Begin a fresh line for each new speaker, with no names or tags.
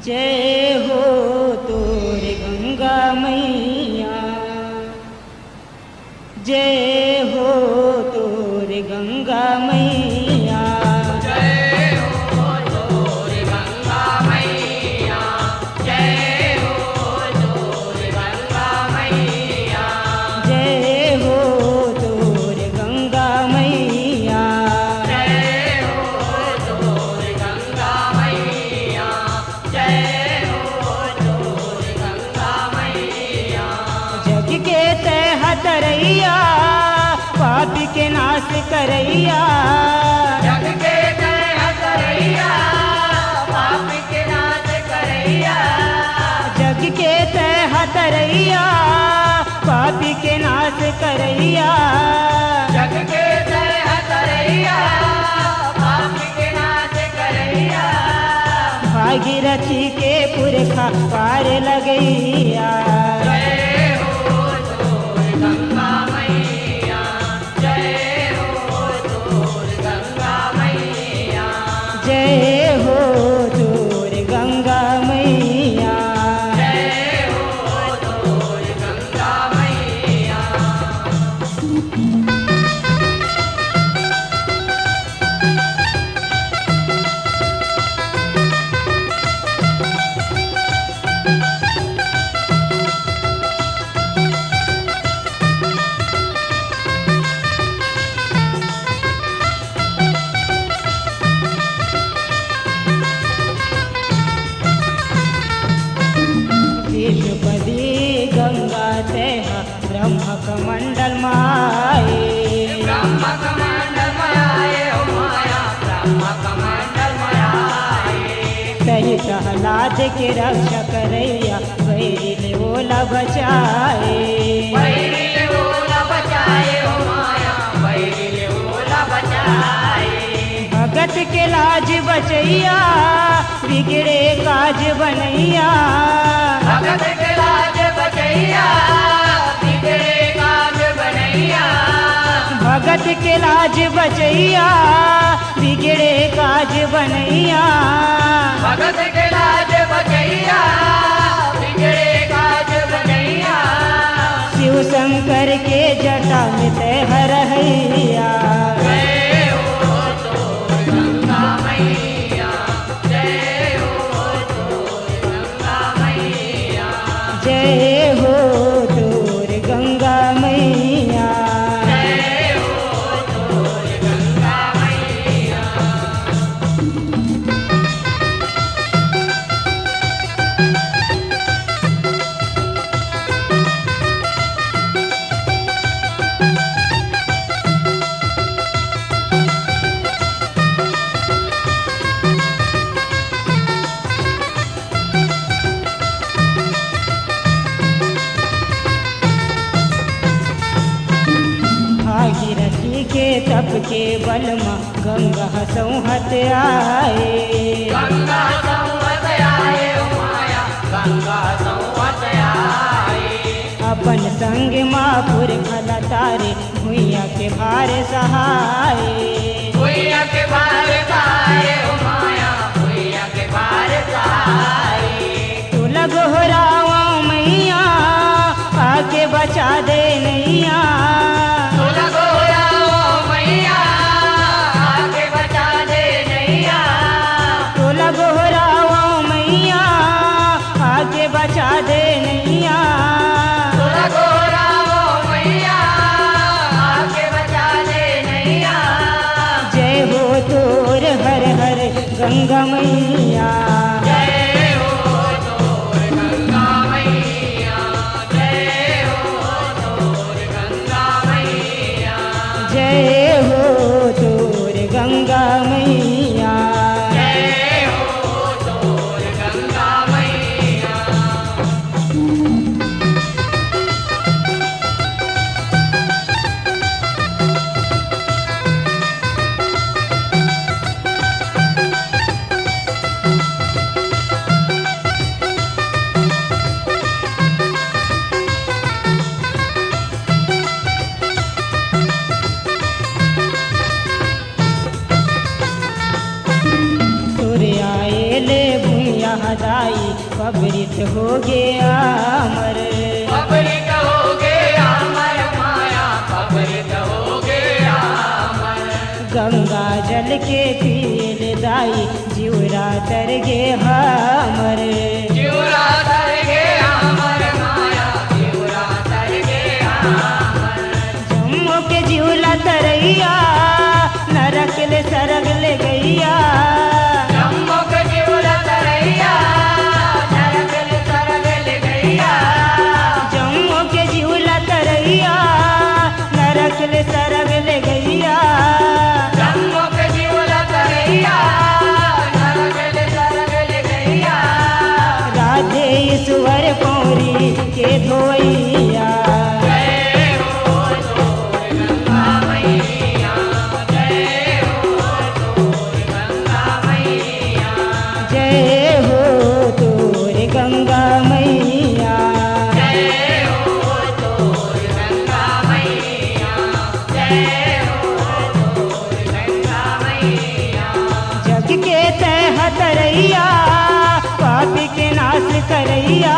जय हो तोरे गंगा मैया, जय हो तोरे गंगा मैया,
जय हो तोरे गंगा मैया, जय हो तोरे गंगा मैया,
जय हो तोरे गंगा मैया,
जय हो तोरे गंगा मैया, जय हो तोरे गंगा मैया।
जग के तहत रैया, पापी के नाश करैया,
जग के तहत रैया, पाप के नाश करैया,
जग के तहत रैया, पापी के नाश करैया,
जग के तहत रैया, पाप के नाश करैया।
भागीरथी के पुरखा पार लगैया,
जय हो तोरे गंगा मैया, जय हो तोरे गंगा मैया,
जय हो तोरे गंगा मैया,
जय हो तोरे गंगा मैया।
विष्णुपदी गंगा तेह ब्रह्म कमंडल माए,
ब्रह्म कमंडल माये हो माया, ब्रह्म कमंडल माये।
सही प्रहलाद के रक्षा करैया, वैरी ओला बचाए,
बैरिल ओला बचाए हो माया, बैरिल ओला बचाए।
भगत के लाज बचैया, बिगड़े काज बनैया,
भगत के लाज बचैया, बिगड़े काज बनैया।
भगत के लाज बचैया, बिगड़े काज बनैया,
भगत के लाज बचैया, बिगड़े काज बनैया।
शिव शंकर के जटा में तह रहैया,
जय हो तोरे गंगा मैया, जय हो तोरे गंगा मैया,
जय हो तोरे गंगा मैया,
जय हो तोरे गंगा मैया।
भागीरथी के तप के बल में गंगा संहत आए,
गंगा संवत आए हो माया, गंगा संवत आए।
अपन संग मापुर खला तारे, भुइया के भार सहाय,
भुइया के बाहर सहाय हो माया, भुइया के बाहर सहाय।
तू लगोहरावा मैया, आके बचा दे नैया,
तू लगोराओ मैया, आके बचा दे नैया।
तू लगोहरावा मैया, आके बचा दे नैया,
तू लगोराओ मैया, आके बचा दे नैया।
जय हो तोर हर हर गंगा मैया,
जय हो तोरे गंगा मैया, जय हो तोरे गंगा मैया,
जय हो तोर गंगा मैया,
जय हो तोरे गंगा मैया।
दाई पबरित हो गया अमर।
पबरित हो गया अमर माया पबरित हो गया अमर।
गंगा जल के पील दाई जीवरा तर गे हमर।
जीवरा तर गया अमर माया जीवरा तर गया अमर।
जम्मू के जीवला तरैया नरक ले सरग ले गैया।
जम्मू के जीवला तरैया नरक ले सरग ले गैया।
जम्मू के जीवला तरैया नरक ले सरग ले गैया।
जम्मू के जीवला तरैया नरक ले सरग ले गैया।
राधे ईश्वर पौरी के धोइया।
जय हो तोर गंगा मैया जय हो तोर गंगा मैया।
जय हो तोर गंगा मैया।
जय हो तोर गंगा मैया जय हो तोर गंगा मैया।
जग के तह तरैया पापी के नाश करैया।